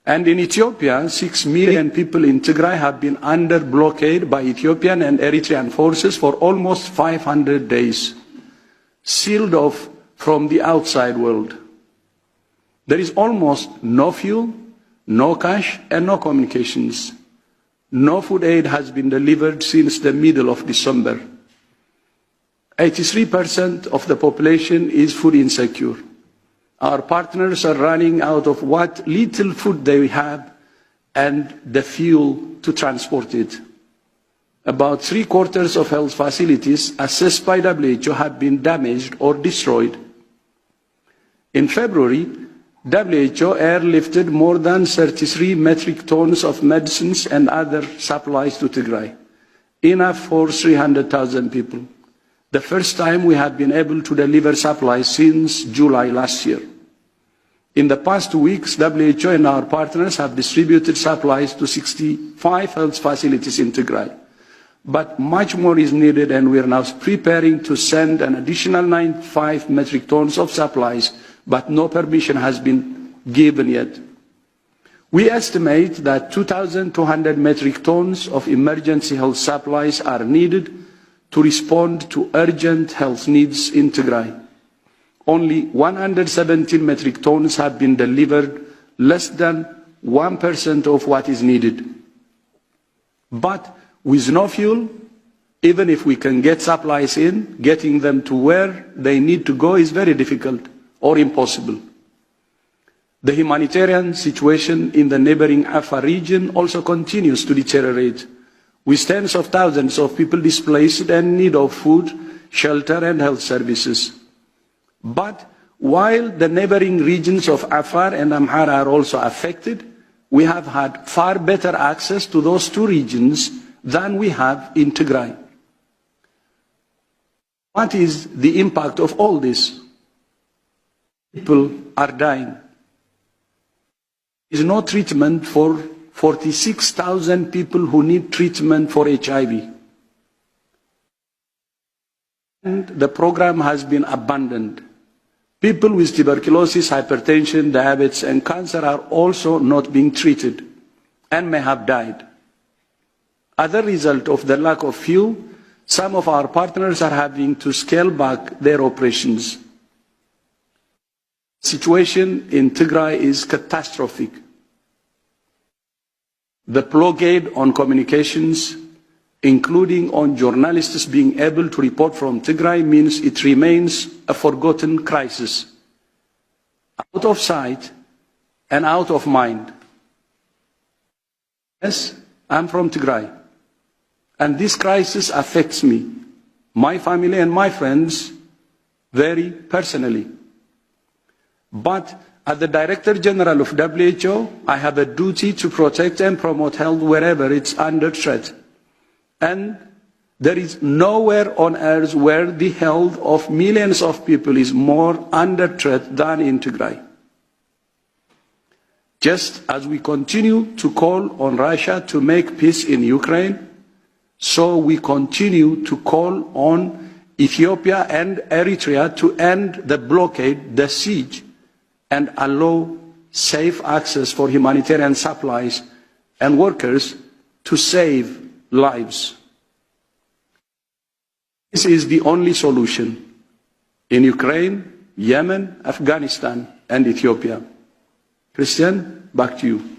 And in Ethiopia, 6 million people in Tigray have been under blockade by Ethiopian and Eritrean forces for almost 500 days, sealed off from the outside world. There is almost no fuel, no cash, and no communications. No food aid has been delivered since the middle of December. 83% of the population is food insecure. Our partners are running out of what little food they have and the fuel to transport it. About 3/4 of health facilities assessed by WHO have been damaged or destroyed. In February, WHO airlifted more than 33 metric tons of medicines and other supplies to Tigray, enough for 300,000 people. The first time we have been able to deliver supplies since July last year. In the past 2 weeks, WHO and our partners have distributed supplies to 65 health facilities in Tigray. But much more is needed, and we are now preparing to send an additional 95 metric tons of supplies, but no permission has been given yet. We estimate that 2,200 metric tons of emergency health supplies are needed to respond to urgent health needs in Tigray. Only 117 metric tons have been delivered, less than 1% of what is needed. But with no fuel, even if we can get supplies in, getting them to where they need to go is very difficult or impossible. The humanitarian situation in the neighboring Afar region also continues to deteriorate, with tens of thousands of people displaced and in need of food, shelter and health services. But while the neighboring regions of Afar and Amhara are also affected, we have had far better access to those two regions than we have in Tigray. What is the impact of all this? People are dying. There is no treatment for 46,000 people who need treatment for HIV. And the program has been abandoned. People with tuberculosis, hypertension, diabetes, and cancer are also not being treated and may have died. As a result of the lack of fuel, some of our partners are having to scale back their operations. The situation in Tigray is catastrophic. The blockade on communications, including on journalists being able to report from Tigray, means it remains a forgotten crisis, out of sight and out of mind. Yes, I'm from Tigray, and this crisis affects me, my family and my friends very personally. But as the Director General of WHO, I have a duty to protect and promote health wherever it's under threat. And there is nowhere on earth where the health of millions of people is more under threat than in Tigray. Just as we continue to call on Russia to make peace in Ukraine, so we continue to call on Ethiopia and Eritrea to end the blockade, the siege, and allow safe access for humanitarian supplies and workers to save lives. This is the only solution in Ukraine, Yemen, Afghanistan, and Ethiopia. Christian, back to you.